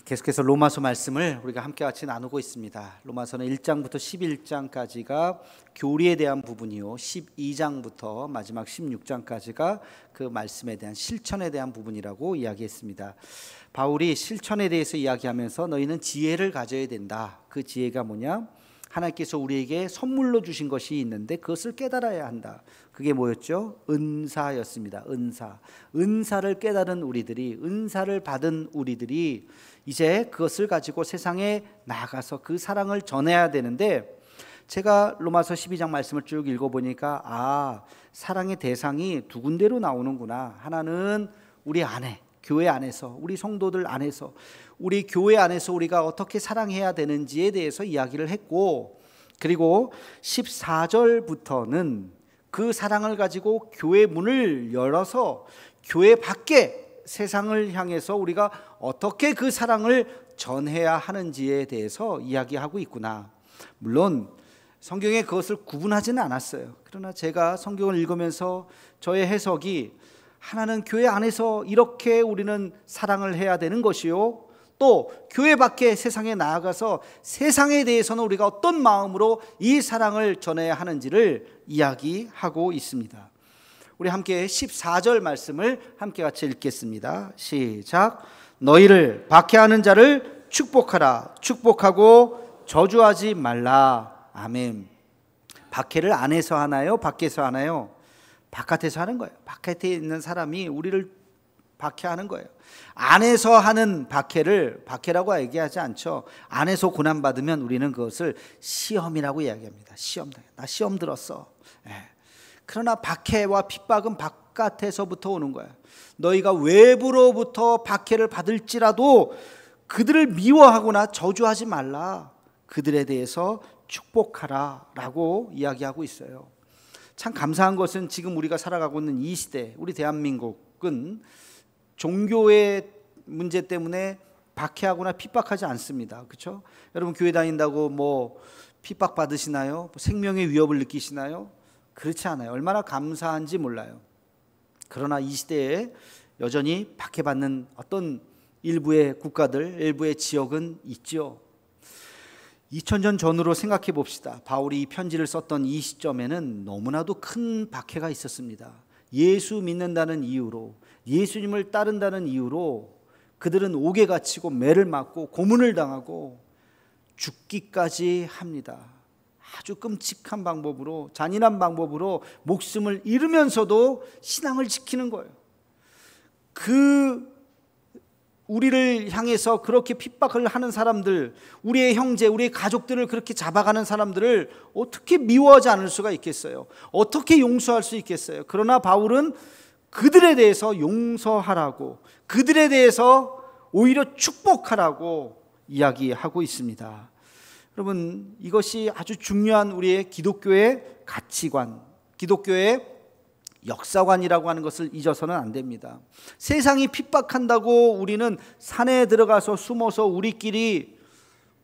계속해서 로마서 말씀을 우리가 함께 같이 나누고 있습니다. 로마서는 1장부터 11장까지가 교리에 대한 부분이요, 12장부터 마지막 16장까지가 그 말씀에 대한 실천에 대한 부분이라고 이야기했습니다. 바울이 실천에 대해서 이야기하면서 너희는 지혜를 가져야 된다. 그 지혜가 뭐냐? 하나님께서 우리에게 선물로 주신 것이 있는데 그것을 깨달아야 한다. 그게 뭐였죠? 은사였습니다. 은사를 깨달은 우리들이, 은사를 받은 우리들이 이제 그것을 가지고 세상에 나가서 그 사랑을 전해야 되는데, 제가 로마서 12장 말씀을 쭉 읽어보니까 사랑의 대상이 두 군데로 나오는구나. 하나는 우리 안에, 교회 안에서, 우리 성도들 안에서, 우리 교회 안에서 우리가 어떻게 사랑해야 되는지에 대해서 이야기를 했고, 그리고 14절부터는 그 사랑을 가지고 교회 문을 열어서 교회 밖에 세상을 향해서 우리가 어떻게 그 사랑을 전해야 하는지에 대해서 이야기하고 있구나. 물론 성경에 그것을 구분하지는 않았어요. 그러나 제가 성경을 읽으면서 저의 해석이, 하나는 교회 안에서 이렇게 우리는 사랑을 해야 되는 것이요, 또 교회 밖에 세상에 나아가서 세상에 대해서는 우리가 어떤 마음으로 이 사랑을 전해야 하는지를 이야기하고 있습니다. 우리 함께 14절 말씀을 함께 같이 읽겠습니다. 시작. 너희를 박해하는 자를 축복하라. 축복하고 저주하지 말라. 아멘. 박해를 안에서 하나요? 밖에서 하나요? 바깥에서 하는 거예요. 바깥에 있는 사람이 우리를 박해하는 거예요. 안에서 하는 박해를 박해라고 얘기하지 않죠. 안에서 고난받으면 우리는 그것을 시험이라고 이야기합니다. 나 시험 들었어. 그러나 박해와 핍박은 바깥에서부터 오는 거예요. 너희가 외부로부터 박해를 받을지라도 그들을 미워하거나 저주하지 말라. 그들에 대해서 축복하라 라고 이야기하고 있어요. 참 감사한 것은 지금 우리가 살아가고 있는 이 시대, 우리 대한민국은 종교의 문제 때문에 박해하거나 핍박하지 않습니다. 그렇죠? 여러분 교회 다닌다고 뭐 핍박 받으시나요? 생명의 위협을 느끼시나요? 그렇지 않아요. 얼마나 감사한지 몰라요. 그러나 이 시대에 여전히 박해받는 어떤 일부의 국가들, 일부의 지역은 있죠. 2000년 전으로 생각해 봅시다. 바울이 이 편지를 썼던 이 시점에는 너무나도 큰 박해가 있었습니다. 예수 믿는다는 이유로, 예수님을 따른다는 이유로 그들은 옥에 갇히고 매를 맞고 고문을 당하고 죽기까지 합니다. 아주 끔찍한 방법으로, 잔인한 방법으로 목숨을 잃으면서도 신앙을 지키는 거예요. 우리를 향해서 그렇게 핍박을 하는 사람들, 우리의 형제, 우리의 가족들을 그렇게 잡아가는 사람들을 어떻게 미워하지 않을 수가 있겠어요? 어떻게 용서할 수 있겠어요? 그러나 바울은 그들에 대해서 용서하라고, 그들에 대해서 오히려 축복하라고 이야기하고 있습니다. 여러분, 이것이 아주 중요한 우리의 기독교의 가치관, 기독교의 역사관이라고 하는 것을 잊어서는 안 됩니다. 세상이 핍박한다고 우리는 산에 들어가서 숨어서 우리끼리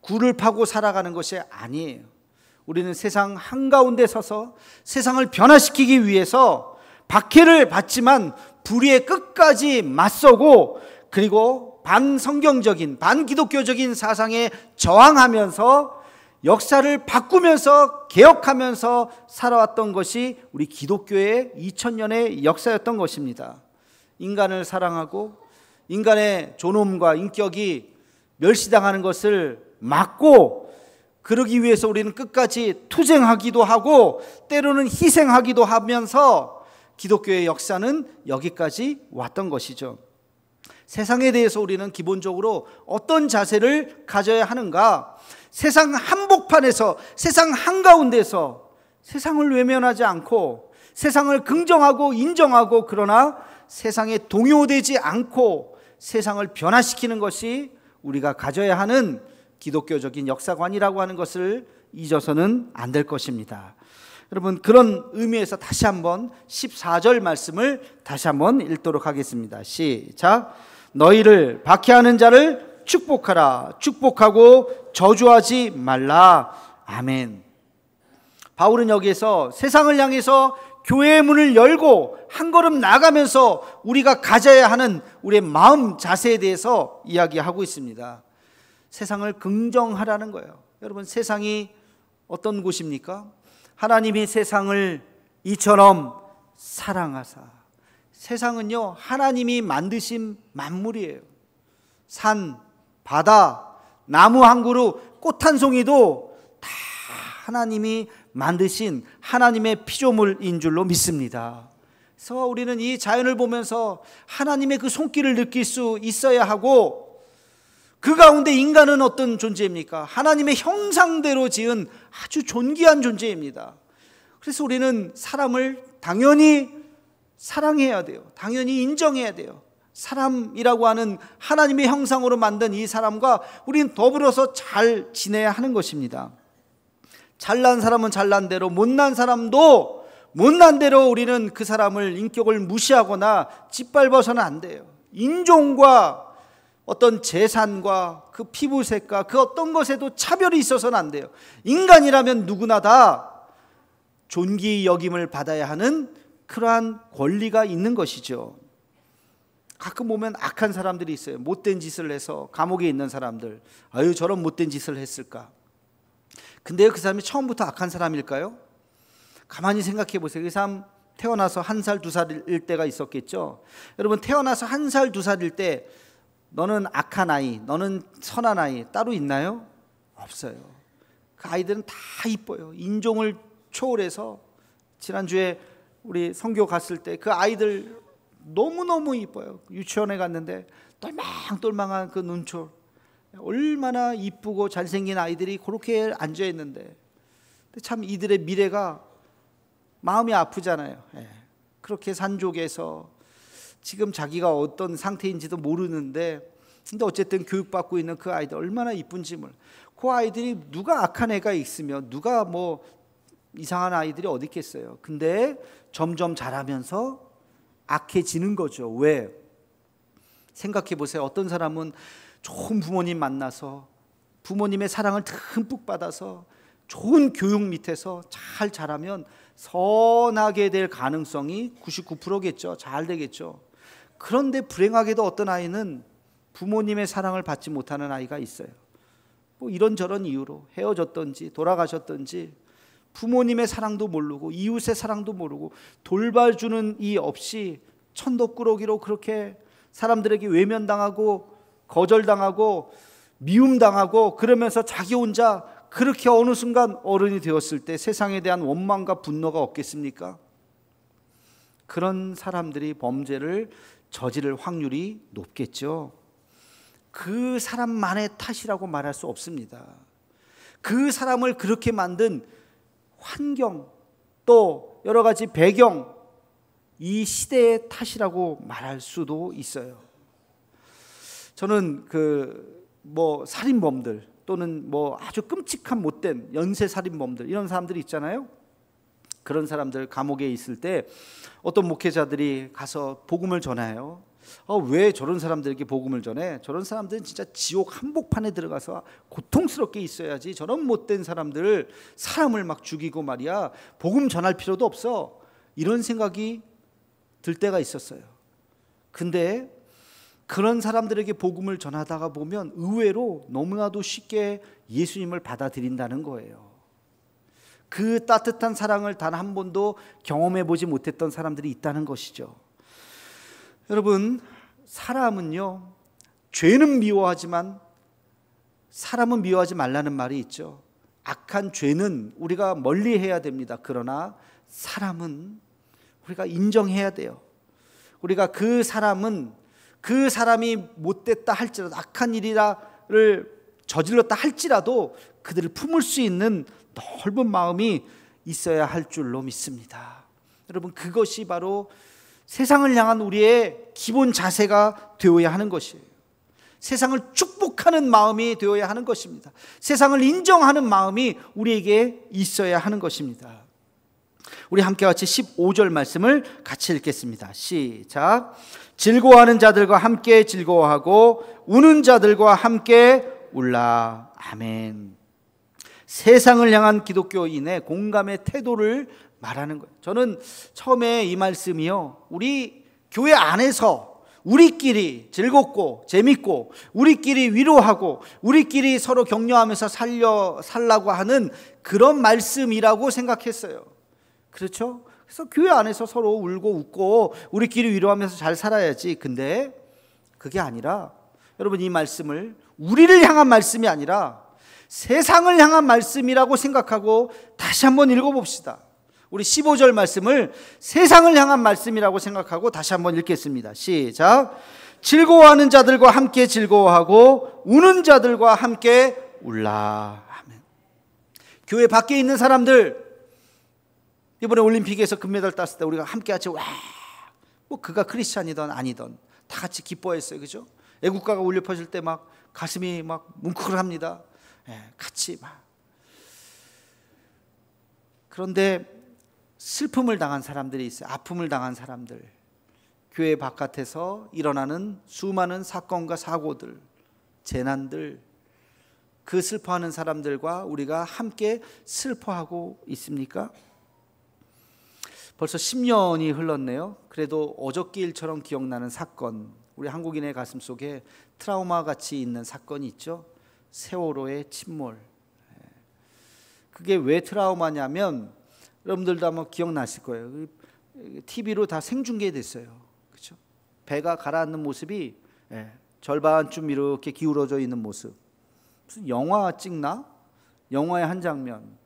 굴을 파고 살아가는 것이 아니에요. 우리는 세상 한가운데 서서 세상을 변화시키기 위해서 박해를 받지만 불의에 끝까지 맞서고, 그리고 반성경적인, 반기독교적인 사상에 저항하면서 역사를 바꾸면서 개혁하면서 살아왔던 것이 우리 기독교의 2000년의 역사였던 것입니다. 인간을 사랑하고 인간의 존엄과 인격이 멸시당하는 것을 막고, 그러기 위해서 우리는 끝까지 투쟁하기도 하고 때로는 희생하기도 하면서 기독교의 역사는 여기까지 왔던 것이죠. 세상에 대해서 우리는 기본적으로 어떤 자세를 가져야 하는가? 세상 한복판에서, 세상 한가운데서 세상을 외면하지 않고 세상을 긍정하고 인정하고, 그러나 세상에 동요되지 않고 세상을 변화시키는 것이 우리가 가져야 하는 기독교적인 역사관이라고 하는 것을 잊어서는 안 될 것입니다. 여러분, 그런 의미에서 다시 한번 14절 말씀을 다시 한번 읽도록 하겠습니다. 시작. 너희를 박해하는 자를 축복하라. 축복하고 저주하지 말라. 아멘. 바울은 여기에서 세상을 향해서 교회의 문을 열고 한 걸음 나가면서 우리가 가져야 하는 우리의 마음 자세에 대해서 이야기하고 있습니다. 세상을 긍정하라는 거예요. 여러분, 세상이 어떤 곳입니까? 하나님이 세상을 이처럼 사랑하사. 세상은요, 하나님이 만드신 만물이에요. 산, 바다, 나무 한 그루, 꽃 한 송이도 다 하나님이 만드신 하나님의 피조물인 줄로 믿습니다. 그래서 우리는 이 자연을 보면서 하나님의 그 손길을 느낄 수 있어야 하고, 그 가운데 인간은 어떤 존재입니까? 하나님의 형상대로 지은 아주 존귀한 존재입니다. 그래서 우리는 사람을 당연히 사랑해야 돼요. 당연히 인정해야 돼요. 사람이라고 하는 하나님의 형상으로 만든 이 사람과 우리는 더불어서 잘 지내야 하는 것입니다. 잘난 사람은 잘난 대로, 못난 사람도 못난 대로 우리는 그 사람을, 인격을 무시하거나 짓밟아서는 안 돼요. 인종과 어떤 재산과 그 피부색과 그 어떤 것에도 차별이 있어서는 안 돼요. 인간이라면 누구나 다 존귀 여김을 받아야 하는 그러한 권리가 있는 것이죠. 가끔 보면 악한 사람들이 있어요. 못된 짓을 해서 감옥에 있는 사람들. 아유, 저런 못된 짓을 했을까? 근데 그 사람이 처음부터 악한 사람일까요? 가만히 생각해 보세요. 그 사람 태어나서 1살, 2살일 때가 있었겠죠. 여러분, 태어나서 1살, 2살일 때 너는 악한 아이, 너는 선한 아이 따로 있나요? 없어요. 그 아이들은 다 이뻐요. 인종을 초월해서. 지난주에 우리 선교 갔을 때 그 아이들 너무너무 이뻐요. 유치원에 갔는데 똘망똘망한 그 눈초, 얼마나 이쁘고 잘생긴 아이들이 그렇게 앉아있는데, 참 이들의 미래가 마음이 아프잖아요. 그렇게 산족에서 지금 자기가 어떤 상태인지도 모르는데, 근데 어쨌든 교육받고 있는 그 아이들 얼마나 이쁜지 몰라. 그 아이들이, 누가 악한 애가 있으며 누가 뭐 이상한 아이들이 어디 있겠어요. 근데 점점 자라면서 악해지는 거죠. 왜? 생각해 보세요. 어떤 사람은 좋은 부모님 만나서 부모님의 사랑을 듬뿍 받아서 좋은 교육 밑에서 잘 자라면 선하게 될 가능성이 99%겠죠. 잘 되겠죠. 그런데 불행하게도 어떤 아이는 부모님의 사랑을 받지 못하는 아이가 있어요. 뭐 이런저런 이유로 헤어졌던지 돌아가셨던지 부모님의 사랑도 모르고 이웃의 사랑도 모르고 돌봐주는 이 없이 천덕꾸러기로 그렇게 사람들에게 외면당하고 거절당하고 미움당하고, 그러면서 자기 혼자 그렇게 어느 순간 어른이 되었을 때 세상에 대한 원망과 분노가 없겠습니까? 그런 사람들이 범죄를 저지를 확률이 높겠죠. 그 사람만의 탓이라고 말할 수 없습니다. 그 사람을 그렇게 만든 환경, 또 여러 가지 배경, 이 시대의 탓이라고 말할 수도 있어요. 저는 살인범들 또는 아주 끔찍한 못된 연쇄 살인범들, 이런 사람들이 있잖아요. 그런 사람들 감옥에 있을 때 어떤 목회자들이 가서 복음을 전해요. 왜 저런 사람들에게 복음을 전해? 저런 사람들은 진짜 지옥 한복판에 들어가서 고통스럽게 있어야지. 저런 못된 사람들, 사람을 막 죽이고 말이야, 복음 전할 필요도 없어. 이런 생각이 들 때가 있었어요. 근데 그런 사람들에게 복음을 전하다가 보면 의외로 너무나도 쉽게 예수님을 받아들인다는 거예요. 그 따뜻한 사랑을 단 한 번도 경험해 보지 못했던 사람들이 있다는 것이죠. 여러분, 사람은요, 죄는 미워하지만 사람은 미워하지 말라는 말이 있죠. 악한 죄는 우리가 멀리해야 됩니다. 그러나 사람은 우리가 인정해야 돼요. 우리가 그 사람이 못됐다 할지라도, 악한 일을 저질렀다 할지라도 그들을 품을 수 있는 넓은 마음이 있어야 할 줄로 믿습니다. 여러분, 그것이 바로 세상을 향한 우리의 기본 자세가 되어야 하는 것이에요. 세상을 축복하는 마음이 되어야 하는 것입니다. 세상을 인정하는 마음이 우리에게 있어야 하는 것입니다. 우리 함께 같이 15절 말씀을 같이 읽겠습니다. 시작. 즐거워하는 자들과 함께 즐거워하고 우는 자들과 함께 울라. 아멘. 세상을 향한 기독교인의 공감의 태도를 말하는 거예요. 저는 처음에 이 말씀이요, 우리 교회 안에서 우리끼리 즐겁고 재밌고 우리끼리 위로하고 우리끼리 서로 격려하면서 살라고 하는 그런 말씀이라고 생각했어요. 그렇죠? 그래서 교회 안에서 서로 울고 웃고 우리끼리 위로하면서 잘 살아야지. 근데 그게 아니라, 여러분, 이 말씀을 우리를 향한 말씀이 아니라 세상을 향한 말씀이라고 생각하고 다시 한번 읽어봅시다. 우리 15절 말씀을 세상을 향한 말씀이라고 생각하고 다시 한번 읽겠습니다. 시작. 즐거워하는 자들과 함께 즐거워하고 우는 자들과 함께 울라. 아멘. 교회 밖에 있는 사람들, 이번에 올림픽에서 금메달 땄을 때 우리가 함께 같이 와, 뭐 그가 크리스찬이든 아니든 다 같이 기뻐했어요. 그죠? 애국가가 울려 퍼질 때 막 가슴이 막 뭉클합니다. 같이 막. 그런데 슬픔을 당한 사람들이 있어요. 아픔을 당한 사람들, 교회 바깥에서 일어나는 수많은 사건과 사고들, 재난들, 그 슬퍼하는 사람들과 우리가 함께 슬퍼하고 있습니까? 벌써 10년이 흘렀네요. 그래도 어저께 일처럼 기억나는 사건, 우리 한국인의 가슴 속에 트라우마 같이 있는 사건이 있죠. 세월호의 침몰. 그게 왜 트라우마냐면, 여러분들도 아마 기억나실 거예요. TV로 다 생중계됐어요. 그렇죠? 배가 가라앉는 모습이 절반쯤 이렇게 기울어져 있는 모습. 무슨 영화 찍나? 영화의 한 장면.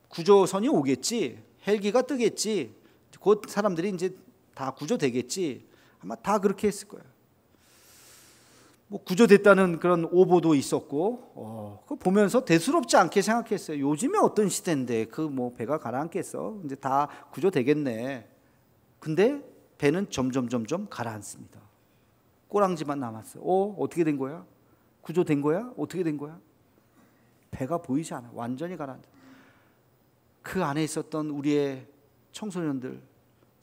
구조선이 오겠지. 헬기가 뜨겠지. 곧 사람들이 이제 다 구조되겠지. 아마 다 그렇게 했을 거예요. 뭐 구조됐다는 그런 오보도 있었고, 그거 보면서 대수롭지 않게 생각했어요. 요즘에 어떤 시대인데 그 뭐 배가 가라앉겠어? 이제 다 구조되겠네. 근데 배는 점점 가라앉습니다. 꼬랑지만 남았어요. 어떻게 된 거야? 구조된 거야? 어떻게 된 거야? 배가 보이지 않아. 완전히 가라앉아. 그 안에 있었던 우리의 청소년들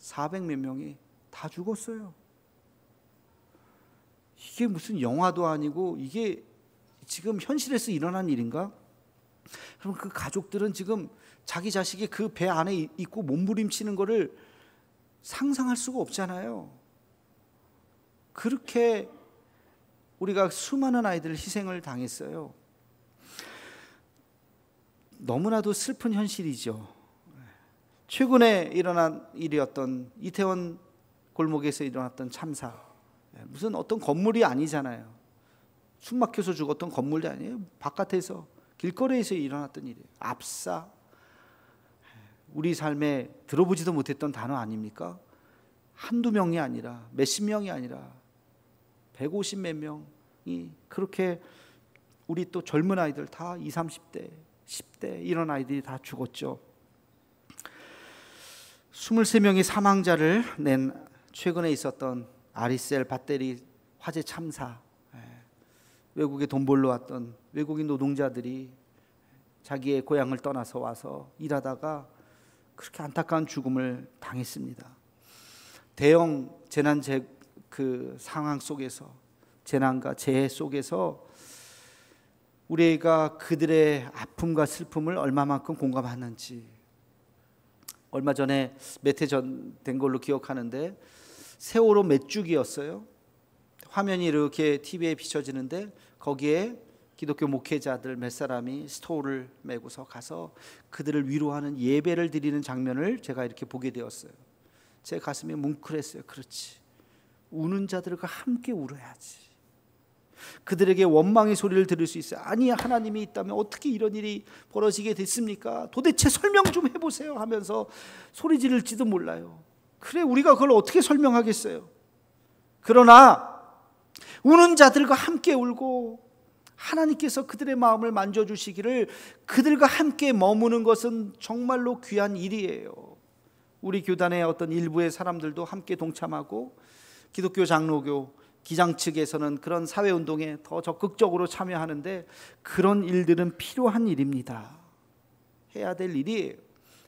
400몇 명이 다 죽었어요. 이게 무슨 영화도 아니고 이게 지금 현실에서 일어난 일인가? 그럼 그 가족들은 지금 자기 자식이 그 배 안에 있고 몸부림치는 거를 상상할 수가 없잖아요. 그렇게 우리가 수많은 아이들 희생을 당했어요. 너무나도 슬픈 현실이죠. 최근에 일어난 일이었던 이태원 골목에서 일어났던 참사. 무슨 어떤 건물이 아니잖아요. 숨 막혀서 죽었던 건물도 아니에요. 바깥에서 길거리에서 일어났던 일이에요. 압사. 우리 삶에 들어보지도 못했던 단어 아닙니까? 한두 명이 아니라 몇십 명이 아니라 150 몇 명이 그렇게, 우리 또 젊은 아이들 다 20, 30대 10대 이런 아이들이 다 죽었죠. 23명의 사망자를 낸 최근에 있었던 아리셀 밧데리 화재 참사. 외국에 돈 벌러 왔던 외국인 노동자들이 자기의 고향을 떠나서 와서 일하다가 그렇게 안타까운 죽음을 당했습니다. 대형 재난 그 상황 속에서, 재난과 재해 속에서 우리가 그들의 아픔과 슬픔을 얼마만큼 공감하는지. 얼마 전에 몇 해 전 된 걸로 기억하는데, 세월호 메뚜기였어요. 화면이 이렇게 TV에 비춰지는데 거기에 기독교 목회자들 몇 사람이 스토를 메고서 가서 그들을 위로하는 예배를 드리는 장면을 제가 이렇게 보게 되었어요. 제 가슴이 뭉클했어요. 그렇지, 우는 자들과 함께 울어야지. 그들에게 원망의 소리를 들을 수 있어요. 아니, 하나님이 있다면 어떻게 이런 일이 벌어지게 됐습니까? 도대체 설명 좀 해보세요 하면서 소리 지를지도 몰라요. 그래, 우리가 그걸 어떻게 설명하겠어요? 그러나 우는 자들과 함께 울고 하나님께서 그들의 마음을 만져주시기를, 그들과 함께 머무는 것은 정말로 귀한 일이에요. 우리 교단의 어떤 일부의 사람들도 함께 동참하고, 기독교 장로교 기장 측에서는 그런 사회운동에 더 적극적으로 참여하는데, 그런 일들은 필요한 일입니다. 해야 될 일이에요.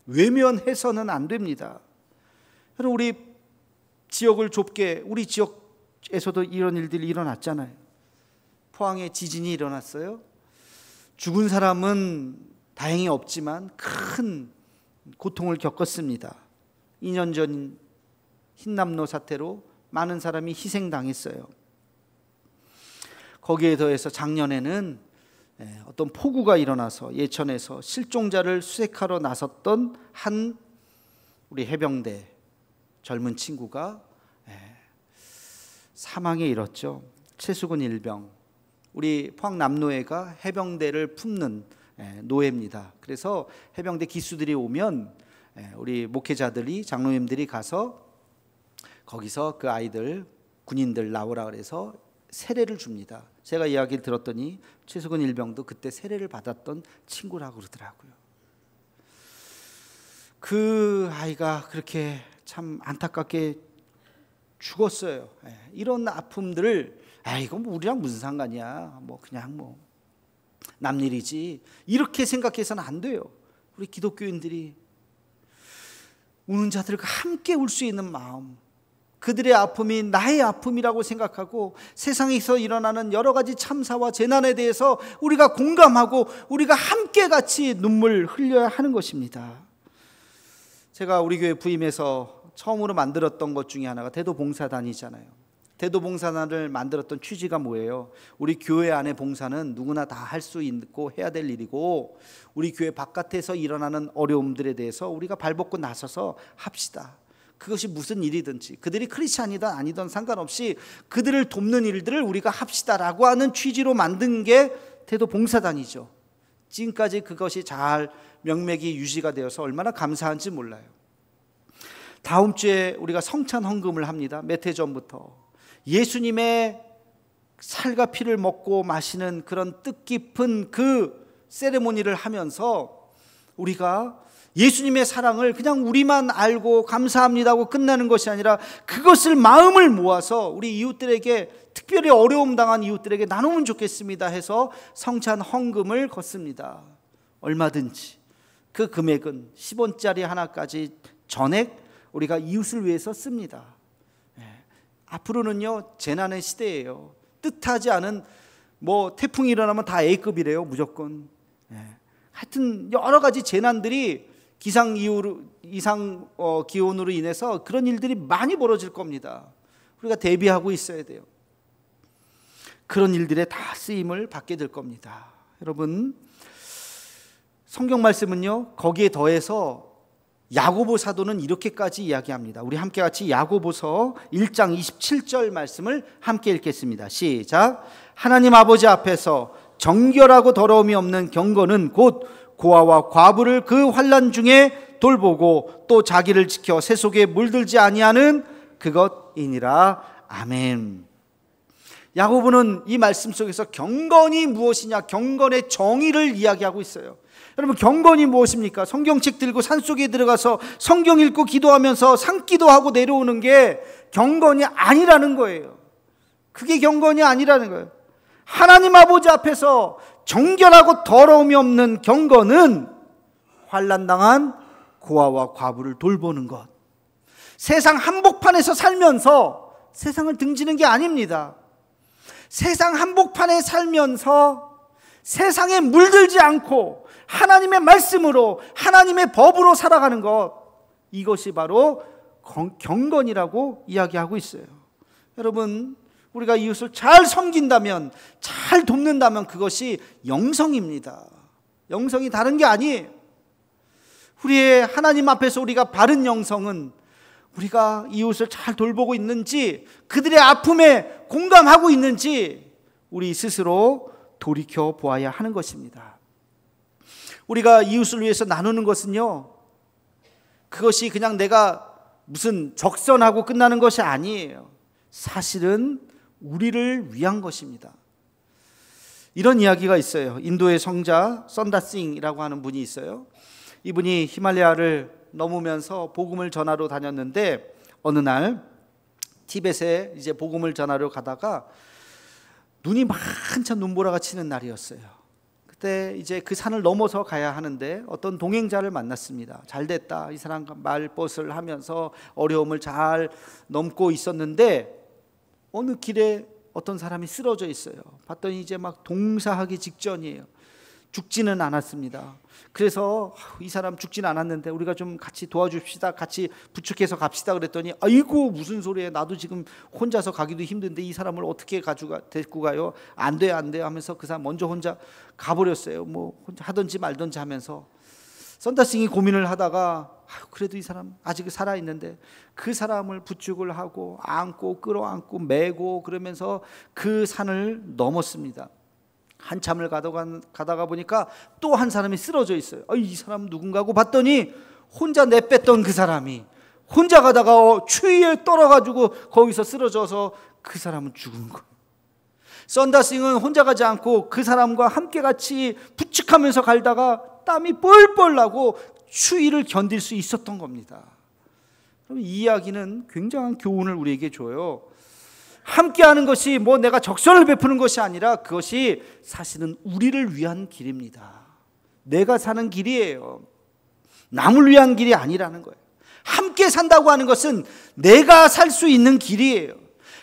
외면해서는 안 됩니다. 우리 지역을 좁게, 우리 지역에서도 이런 일들이 일어났잖아요. 포항에 지진이 일어났어요. 죽은 사람은 다행히 없지만 큰 고통을 겪었습니다. 2년 전 흰남노 사태로 많은 사람이 희생당했어요. 거기에 더해서 작년에는 어떤 폭우가 일어나서 예천에서 실종자를 수색하러 나섰던 한 우리 해병대 젊은 친구가 사망에 이뤘죠. 최수근 일병. 우리 포항남노회가 해병대를 품는 노회입니다. 그래서 해병대 기수들이 오면 우리 목회자들이, 장로님들이 가서 거기서 그 아이들, 군인들 나오라 그래서 세례를 줍니다. 제가 이야기를 들었더니 최수근 일병도 그때 세례를 받았던 친구라고 그러더라고요. 그 아이가 그렇게 참 안타깝게 죽었어요. 이런 아픔들을 이건 뭐 우리랑 무슨 상관이야, 뭐 그냥 뭐 남일이지, 이렇게 생각해서는 안 돼요. 우리 기독교인들이 우는 자들과 함께 울 수 있는 마음, 그들의 아픔이 나의 아픔이라고 생각하고 세상에서 일어나는 여러 가지 참사와 재난에 대해서 우리가 공감하고 우리가 함께 같이 눈물 흘려야 하는 것입니다. 제가 우리 교회 부임해서 처음으로 만들었던 것 중에 하나가 대도봉사단이잖아요. 대도봉사단을 만들었던 취지가 뭐예요? 우리 교회 안의 봉사는 누구나 다 할 수 있고 해야 될 일이고, 우리 교회 바깥에서 일어나는 어려움들에 대해서 우리가 발벗고 나서서 합시다. 그것이 무슨 일이든지, 그들이 크리스찬이든 아니든 상관없이 그들을 돕는 일들을 우리가 합시다라고 하는 취지로 만든 게 대도봉사단이죠. 지금까지 그것이 잘 명맥이 유지가 되어서 얼마나 감사한지 몰라요. 다음 주에 우리가 성찬 헌금을 합니다. 몇 해 전부터 예수님의 살과 피를 먹고 마시는 그런 뜻깊은 그 세레모니를 하면서 우리가 예수님의 사랑을 그냥 우리만 알고 감사합니다 하고 끝나는 것이 아니라 그것을 마음을 모아서 우리 이웃들에게, 특별히 어려움 당한 이웃들에게 나누면 좋겠습니다 해서 성찬 헌금을 걷습니다. 얼마든지 그 금액은 10원짜리 하나까지 전액 우리가 이웃을 위해서 씁니다. 앞으로는요, 재난의 시대예요. 뜻하지 않은 뭐 태풍이 일어나면 다 A급이래요, 무조건. 하여튼 여러 가지 재난들이 이상 기온으로 인해서 그런 일들이 많이 벌어질 겁니다. 우리가 대비하고 있어야 돼요. 그런 일들에 다 쓰임을 받게 될 겁니다. 여러분, 성경 말씀은요, 거기에 더해서 야고보 사도는 이렇게까지 이야기합니다. 우리 함께 같이 야고보서 1장 27절 말씀을 함께 읽겠습니다. 시작. 하나님 아버지 앞에서 정결하고 더러움이 없는 경건은 곧 고아와 과부를 그 환난 중에 돌보고 또 자기를 지켜 새 속에 물들지 아니하는 그것이니라. 아멘. 야고보는 이 말씀 속에서 경건이 무엇이냐, 경건의 정의를 이야기하고 있어요. 여러분, 경건이 무엇입니까? 성경책 들고 산속에 들어가서 성경 읽고 기도하면서 산기도 하고 내려오는 게 경건이 아니라는 거예요. 그게 경건이 아니라는 거예요. 하나님 아버지 앞에서 정결하고 더러움이 없는 경건은 환난당한 고아와 과부를 돌보는 것. 세상 한복판에서 살면서 세상을 등지는 게 아닙니다. 세상 한복판에 살면서 세상에 물들지 않고 하나님의 말씀으로, 하나님의 법으로 살아가는 것, 이것이 바로 경건이라고 이야기하고 있어요. 여러분, 우리가 이웃을 잘 섬긴다면, 잘 돕는다면 그것이 영성입니다. 영성이 다른 게 아니에요. 우리의 하나님 앞에서 우리가 바른 영성은 우리가 이웃을 잘 돌보고 있는지, 그들의 아픔에 공감하고 있는지 우리 스스로 돌이켜 보아야 하는 것입니다. 우리가 이웃을 위해서 나누는 것은요, 그것이 그냥 내가 무슨 적선하고 끝나는 것이 아니에요. 사실은 우리를 위한 것입니다. 이런 이야기가 있어요. 인도의 성자 선다싱이라고 하는 분이 있어요. 이분이 히말라야를 넘으면서 복음을 전하러 다녔는데, 어느 날 티벳에 이제 복음을 전하러 가다가 눈이 한참 눈보라가 치는 날이었어요. 그때 이제 그 산을 넘어서 가야 하는데 어떤 동행자를 만났습니다. 잘 됐다, 이 사람과 말벗을 하면서 어려움을 잘 넘고 있었는데 어느 길에 어떤 사람이 쓰러져 있어요. 봤더니 이제 막 동사하기 직전이에요. 죽지는 않았습니다. 그래서 이 사람 죽지는 않았는데 우리가 좀 같이 도와줍시다, 같이 부축해서 갑시다 그랬더니 아이고 무슨 소리예요, 나도 지금 혼자서 가기도 힘든데 이 사람을 어떻게 데리고 가요? 안 돼요 하면서 그 사람 먼저 혼자 가버렸어요. 뭐 혼자 하든지 말든지 하면서 썬더싱이 고민을 하다가 그래도 이 사람 아직 살아있는데 그 사람을 부축을 하고 안고 끌어안고 메고 그러면서 그 산을 넘었습니다. 한참을 가다가 보니까 또 한 사람이 쓰러져 있어요. 이 사람 누군가고 봤더니 혼자 내뺐던 그 사람이 혼자 가다가 추위에 떨어가지고 거기서 쓰러져서 그 사람은 죽은 거예요. 썬더싱은 혼자 가지 않고 그 사람과 함께 같이 부축하면서 갈다가 땀이 뻘뻘 나고 추위를 견딜 수 있었던 겁니다. 그럼 이 이야기는 굉장한 교훈을 우리에게 줘요. 함께하는 것이 뭐 내가 적선을 베푸는 것이 아니라 그것이 사실은 우리를 위한 길입니다. 내가 사는 길이에요. 남을 위한 길이 아니라는 거예요. 함께 산다고 하는 것은 내가 살 수 있는 길이에요.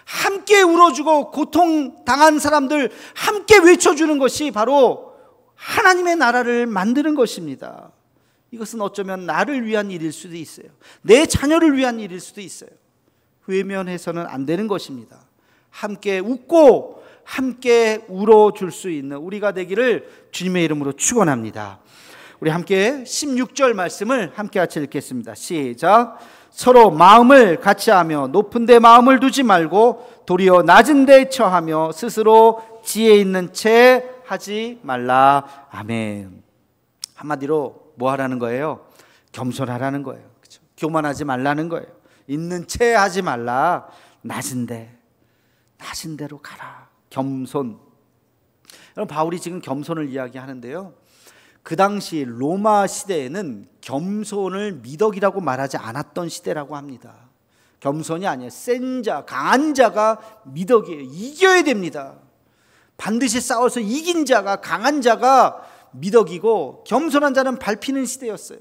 함께 울어주고 고통당한 사람들 함께 외쳐주는 것이 바로 하나님의 나라를 만드는 것입니다. 이것은 어쩌면 나를 위한 일일 수도 있어요. 내 자녀를 위한 일일 수도 있어요. 외면해서는 안 되는 것입니다. 함께 웃고 함께 울어줄 수 있는 우리가 되기를 주님의 이름으로 축원합니다. 우리 함께 16절 말씀을 함께 같이 읽겠습니다. 시작. 서로 마음을 같이 하며 높은 데 마음을 두지 말고 도리어 낮은 데 처하며 스스로 지혜 있는 채 하지 말라. 아멘. 한마디로 뭐 하라는 거예요? 겸손하라는 거예요. 그렇죠? 교만하지 말라는 거예요. 있는 채 하지 말라. 낮은 데로 가라. 겸손. 여러분, 바울이 지금 겸손을 이야기하는데요, 그 당시 로마 시대에는 겸손을 미덕이라고 말하지 않았던 시대라고 합니다. 겸손이 아니에요. 센 자, 강한 자가 미덕이에요. 이겨야 됩니다. 반드시 싸워서 이긴 자가, 강한 자가 미덕이고 겸손한 자는 밟히는 시대였어요.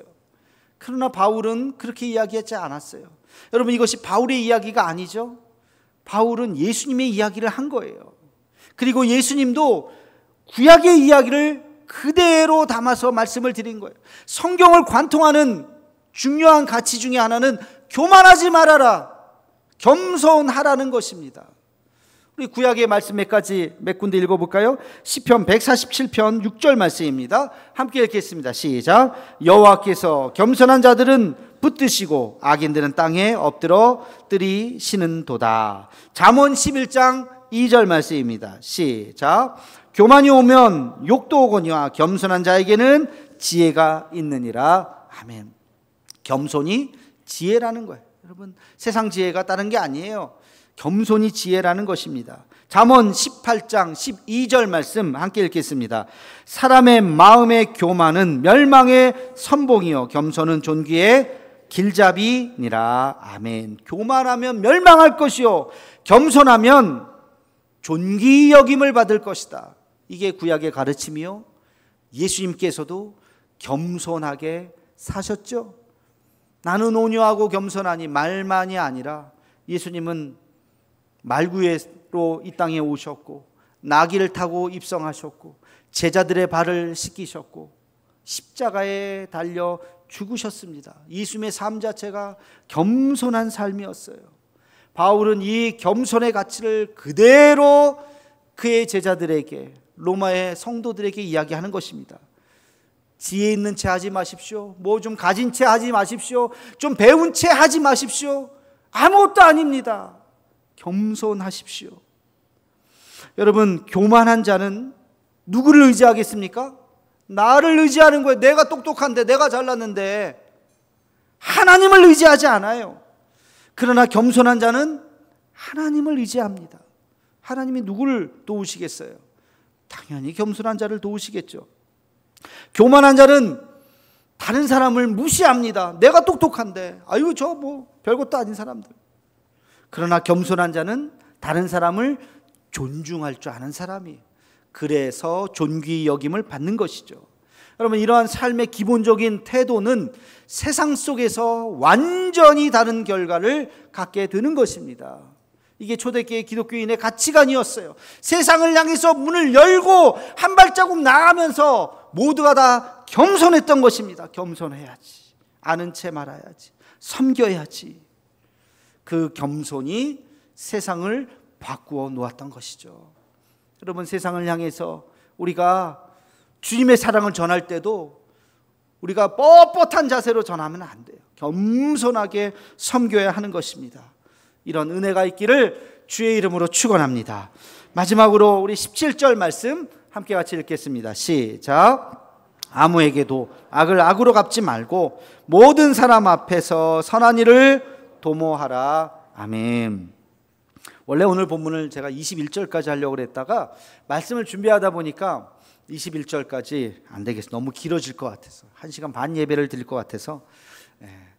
그러나 바울은 그렇게 이야기하지 않았어요. 여러분, 이것이 바울의 이야기가 아니죠. 바울은 예수님의 이야기를 한 거예요. 그리고 예수님도 구약의 이야기를 그대로 담아서 말씀을 드린 거예요. 성경을 관통하는 중요한 가치 중에 하나는 교만하지 말아라, 겸손하라는 것입니다. 우리 구약의 말씀 몇 군데 읽어볼까요? 시편 147편 6절 말씀입니다. 함께 읽겠습니다. 시작. 여호와께서 겸손한 자들은 붙드시고 악인들은 땅에 엎드러 뜨리시는도다. 잠언 11장 2절 말씀입니다. 시작. 교만이 오면 욕도 오거니와 겸손한 자에게는 지혜가 있느니라. 아멘. 겸손이 지혜라는 거예요. 여러분, 세상 지혜가 다른 게 아니에요. 겸손이 지혜라는 것입니다. 잠언 18장 12절 말씀 함께 읽겠습니다. 사람의 마음의 교만은 멸망의 선봉이요 겸손은 존귀의 길잡이니라. 아멘. 교만하면 멸망할 것이요 겸손하면 존귀 여김을 받을 것이다. 이게 구약의 가르침이요, 예수님께서도 겸손하게 사셨죠. 나는 온유하고 겸손하니 말만이 아니라 예수님은 말구에로 이 땅에 오셨고 나귀를 타고 입성하셨고 제자들의 발을 씻기셨고 십자가에 달려 죽으셨습니다. 예수님의 삶 자체가 겸손한 삶이었어요. 바울은 이 겸손의 가치를 그대로 그의 제자들에게, 로마의 성도들에게 이야기하는 것입니다. 지혜 있는 채 하지 마십시오. 뭐 좀 가진 채 하지 마십시오. 좀 배운 채 하지 마십시오. 아무것도 아닙니다. 겸손하십시오. 여러분, 교만한 자는 누구를 의지하겠습니까? 나를 의지하는 거예요. 내가 똑똑한데, 내가 잘났는데. 하나님을 의지하지 않아요. 그러나 겸손한 자는 하나님을 의지합니다. 하나님이 누구를 도우시겠어요? 당연히 겸손한 자를 도우시겠죠. 교만한 자는 다른 사람을 무시합니다. 내가 똑똑한데, 아유 저 뭐 별것도 아닌 사람들. 그러나 겸손한 자는 다른 사람을 존중할 줄 아는 사람이에요. 그래서 존귀 여김을 받는 것이죠. 여러분, 이러한 삶의 기본적인 태도는 세상 속에서 완전히 다른 결과를 갖게 되는 것입니다. 이게 초대교회 기독교인의 가치관이었어요. 세상을 향해서 문을 열고 한 발자국 나가면서 모두가 다 겸손했던 것입니다. 겸손해야지, 아는 채 말아야지, 섬겨야지. 그 겸손이 세상을 바꾸어 놓았던 것이죠. 여러분, 세상을 향해서 우리가 주님의 사랑을 전할 때도 우리가 뻣뻣한 자세로 전하면 안 돼요. 겸손하게 섬겨야 하는 것입니다. 이런 은혜가 있기를 주의 이름으로 축원합니다. 마지막으로 우리 17절 말씀 함께 같이 읽겠습니다. 시작. 아무에게도 악을 악으로 갚지 말고 모든 사람 앞에서 선한 일을 도모하라. 아멘. 원래 오늘 본문을 제가 21절까지 하려고 했다가 말씀을 준비하다 보니까 21절까지 안 되겠어. 너무 길어질 것 같아서 1시간 반 예배를 드릴 것 같아서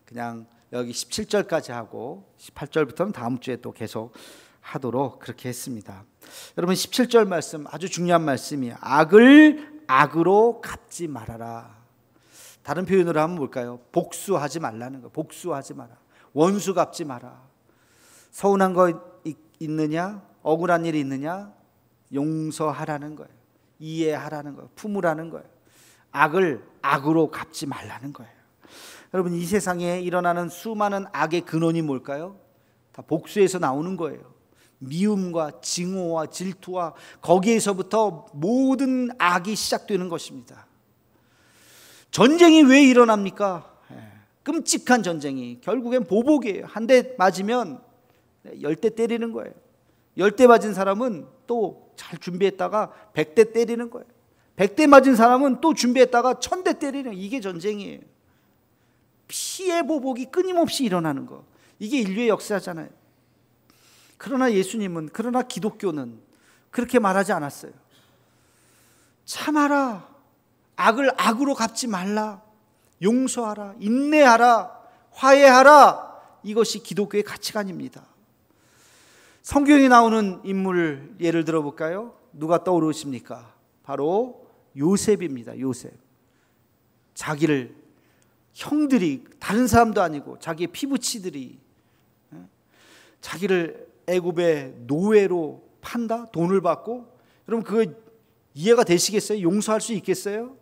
그냥 여기 17절까지 하고 18절부터는 다음 주에 또 계속 하도록 그렇게 했습니다. 여러분, 17절 말씀 아주 중요한 말씀이에요. 악을 악으로 갚지 말아라. 다른 표현으로 하면 뭘까요? 복수하지 말라는 거. 복수하지 마라. 원수 갚지 마라. 서운한 거 있느냐? 억울한 일이 있느냐? 용서하라는 거예요. 이해하라는 거예요. 품으라는 거예요. 악을 악으로 갚지 말라는 거예요. 여러분, 이 세상에 일어나는 수많은 악의 근원이 뭘까요? 다 복수에서 나오는 거예요. 미움과 증오와 질투와 거기에서부터 모든 악이 시작되는 것입니다. 전쟁이 왜 일어납니까? 끔찍한 전쟁이 결국엔 보복이에요. 한 대 맞으면 10대 때리는 거예요. 10대 맞은 사람은 또 잘 준비했다가 100대 때리는 거예요. 100대 맞은 사람은 또 준비했다가 1000대 때리는 거예요. 이게 전쟁이에요. 피해 보복이 끊임없이 일어나는 거. 이게 인류의 역사잖아요. 그러나 예수님은, 그러나 기독교는 그렇게 말하지 않았어요. 참아라. 악을 악으로 갚지 말라. 용서하라. 인내하라. 화해하라. 이것이 기독교의 가치관입니다. 성경에 나오는 인물 예를 들어볼까요? 누가 떠오르십니까? 바로 요셉입니다. 요셉. 자기를 형들이, 다른 사람도 아니고 자기의 피부치들이 자기를 애굽의 노예로 판다? 돈을 받고? 여러분, 그거 이해가 되시겠어요? 용서할 수 있겠어요?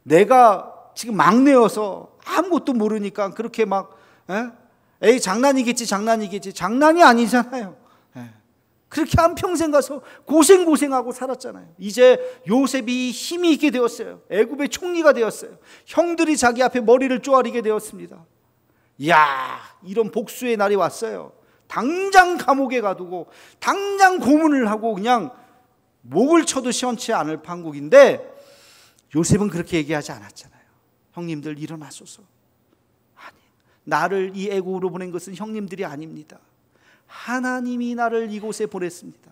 내가 지금 막내여서 아무것도 모르니까 그렇게 막 에이 장난이겠지 장난이 아니잖아요. 그렇게 한평생 가서 고생하고 살았잖아요. 이제 요셉이 힘이 있게 되었어요. 애굽의 총리가 되었어요. 형들이 자기 앞에 머리를 쪼아리게 되었습니다. 이야, 이런 복수의 날이 왔어요. 당장 감옥에 가두고 당장 고문을 하고 그냥 목을 쳐도 시원치 않을 판국인데, 요셉은 그렇게 얘기하지 않았잖아요. 형님들 일어나소서. 아니, 나를 이 애국으로 보낸 것은 형님들이 아닙니다. 하나님이 나를 이곳에 보냈습니다.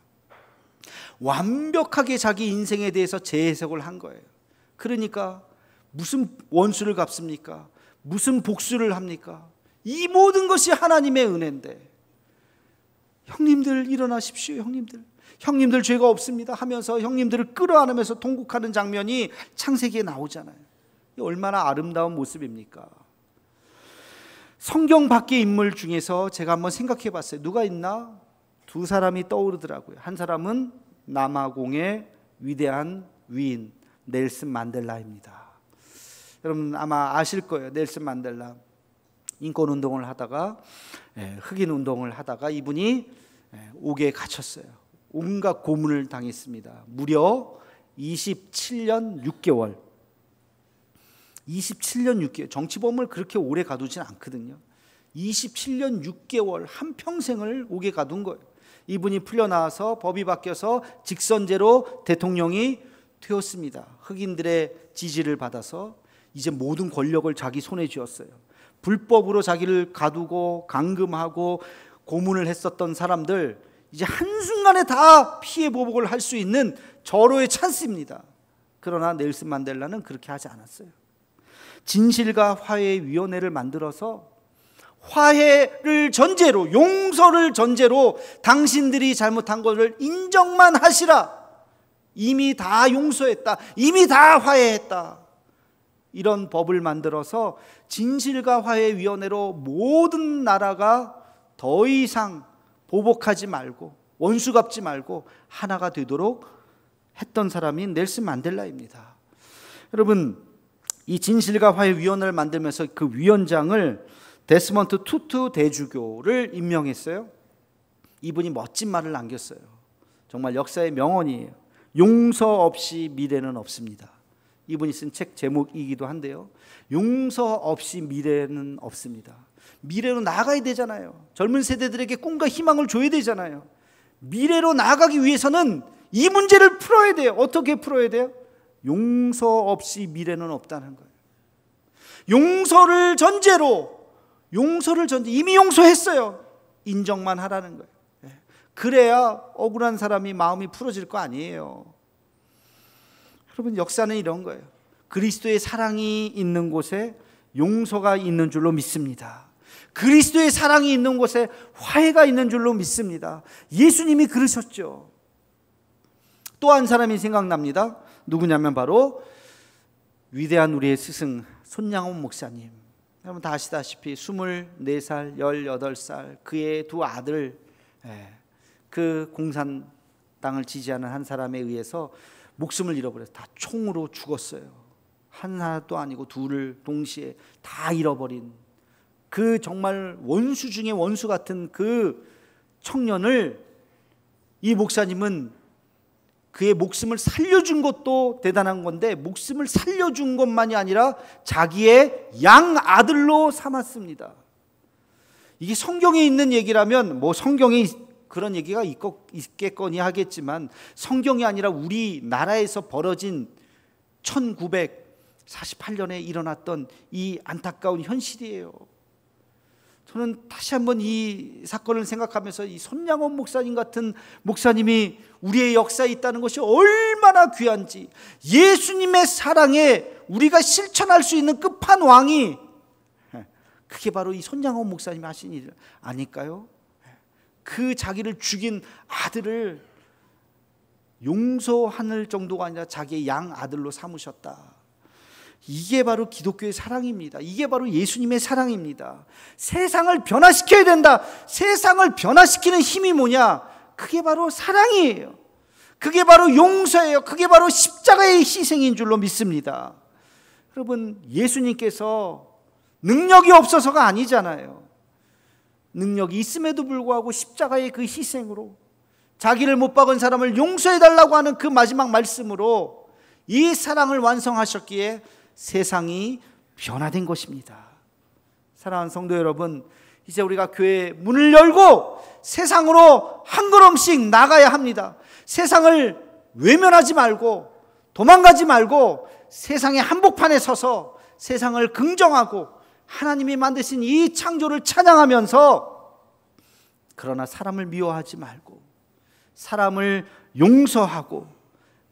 완벽하게 자기 인생에 대해서 재해석을 한 거예요. 그러니까 무슨 원수를 갚습니까? 무슨 복수를 합니까? 이 모든 것이 하나님의 은혜인데, 형님들 일어나십시오. 형님들 죄가 없습니다 하면서 형님들을 끌어안으면서 통곡하는 장면이 창세기에 나오잖아요. 얼마나 아름다운 모습입니까? 성경 밖의 인물 중에서 제가 한번 생각해 봤어요. 누가 있나? 두 사람이 떠오르더라고요. 한 사람은 남아공의 위대한 위인 넬슨 만델라입니다. 여러분 아마 아실 거예요. 넬슨 만델라 인권운동을 하다가, 흑인 운동을 하다가 이분이 옥에 갇혔어요. 온갖 고문을 당했습니다. 무려 27년 6개월. 27년 6개월. 정치범을 그렇게 오래 가두진 않거든요. 27년 6개월 한평생을 옥에 가둔 거예요. 이분이 풀려나와서 법이 바뀌어서 직선제로 대통령이 되었습니다. 흑인들의 지지를 받아서 이제 모든 권력을 자기 손에 쥐었어요. 불법으로 자기를 가두고 감금하고 고문을 했었던 사람들 이제 한순간에 다 피해 보복을 할 수 있는 절호의 찬스입니다. 그러나 넬슨 만델라는 그렇게 하지 않았어요. 진실과 화해의 위원회를 만들어서 화해를 전제로, 용서를 전제로 당신들이 잘못한 것을 인정만 하시라. 이미 다 용서했다. 이미 다 화해했다. 이런 법을 만들어서 진실과 화해위원회로 모든 나라가 더 이상 보복하지 말고 원수 갚지 말고 하나가 되도록 했던 사람이 넬슨 만델라입니다. 여러분, 이 진실과 화해 위원회를 만들면서 그 위원장을 데스먼트 투투 대주교를 임명했어요. 이분이 멋진 말을 남겼어요. 정말 역사의 명언이에요. 용서 없이 미래는 없습니다. 이분이 쓴 책 제목이기도 한데요. 용서 없이 미래는 없습니다. 미래로 나아가야 되잖아요. 젊은 세대들에게 꿈과 희망을 줘야 되잖아요. 미래로 나아가기 위해서는 이 문제를 풀어야 돼요. 어떻게 풀어야 돼요? 용서 없이 미래는 없다는 거예요. 용서를 전제로, 이미 용서했어요. 인정만 하라는 거예요. 그래야 억울한 사람이 마음이 풀어질 거 아니에요. 여러분, 역사는 이런 거예요. 그리스도의 사랑이 있는 곳에 용서가 있는 줄로 믿습니다. 그리스도의 사랑이 있는 곳에 화해가 있는 줄로 믿습니다. 예수님이 그러셨죠. 또 한 사람이 생각납니다. 누구냐면 바로 위대한 우리의 스승 손양원 목사님. 여러분 다 아시다시피 24살, 18살 그의 두 아들, 그 공산당을 지지하는 한 사람에 의해서 목숨을 잃어버려서 다 총으로 죽었어요. 하나도 아니고 둘을 동시에 다 잃어버린 그 정말 원수 중에 원수 같은 그 청년을 이 목사님은 그의 목숨을 살려준 것도 대단한 건데 목숨을 살려준 것만이 아니라 자기의 양아들로 삼았습니다. 이게 성경에 있는 얘기라면 뭐 성경에 그런 얘기가 있겠거니 하겠지만 성경이 아니라 우리나라에서 벌어진 1948년에 일어났던 이 안타까운 현실이에요. 저는 다시 한번 이 사건을 생각하면서 이 손양원 목사님 같은 목사님이 우리의 역사에 있다는 것이 얼마나 귀한지, 예수님의 사랑에 우리가 실천할 수 있는 끝판왕이 그게 바로 이 손양원 목사님이 하신 일 아닐까요? 그 자기를 죽인 아들을 용서할 정도가 아니라 자기의 양아들로 삼으셨다. 이게 바로 기독교의 사랑입니다. 이게 바로 예수님의 사랑입니다. 세상을 변화시켜야 된다. 세상을 변화시키는 힘이 뭐냐? 그게 바로 사랑이에요. 그게 바로 용서예요. 그게 바로 십자가의 희생인 줄로 믿습니다. 여러분, 예수님께서 능력이 없어서가 아니잖아요. 능력이 있음에도 불구하고 십자가의 그 희생으로 자기를 못 박은 사람을 용서해달라고 하는 그 마지막 말씀으로 이 사랑을 완성하셨기에 세상이 변화된 것입니다. 사랑하는 성도 여러분, 이제 우리가 교회 문을 열고 세상으로 한 걸음씩 나가야 합니다. 세상을 외면하지 말고 도망가지 말고 세상의 한복판에 서서 세상을 긍정하고 하나님이 만드신 이 창조를 찬양하면서, 그러나 사람을 미워하지 말고 사람을 용서하고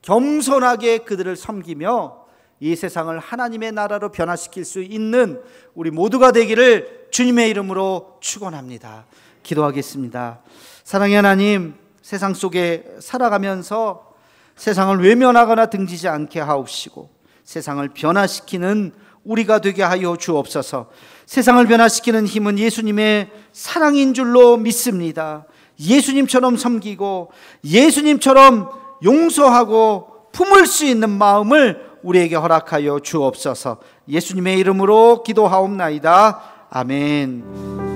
겸손하게 그들을 섬기며 이 세상을 하나님의 나라로 변화시킬 수 있는 우리 모두가 되기를 주님의 이름으로 축원합니다. 기도하겠습니다. 사랑의 하나님, 세상 속에 살아가면서 세상을 외면하거나 등지지 않게 하옵시고 세상을 변화시키는 우리가 되게 하여 주옵소서. 세상을 변화시키는 힘은 예수님의 사랑인 줄로 믿습니다. 예수님처럼 섬기고 예수님처럼 용서하고 품을 수 있는 마음을 우리에게 허락하여 주옵소서. 예수님의 이름으로 기도하옵나이다. 아멘.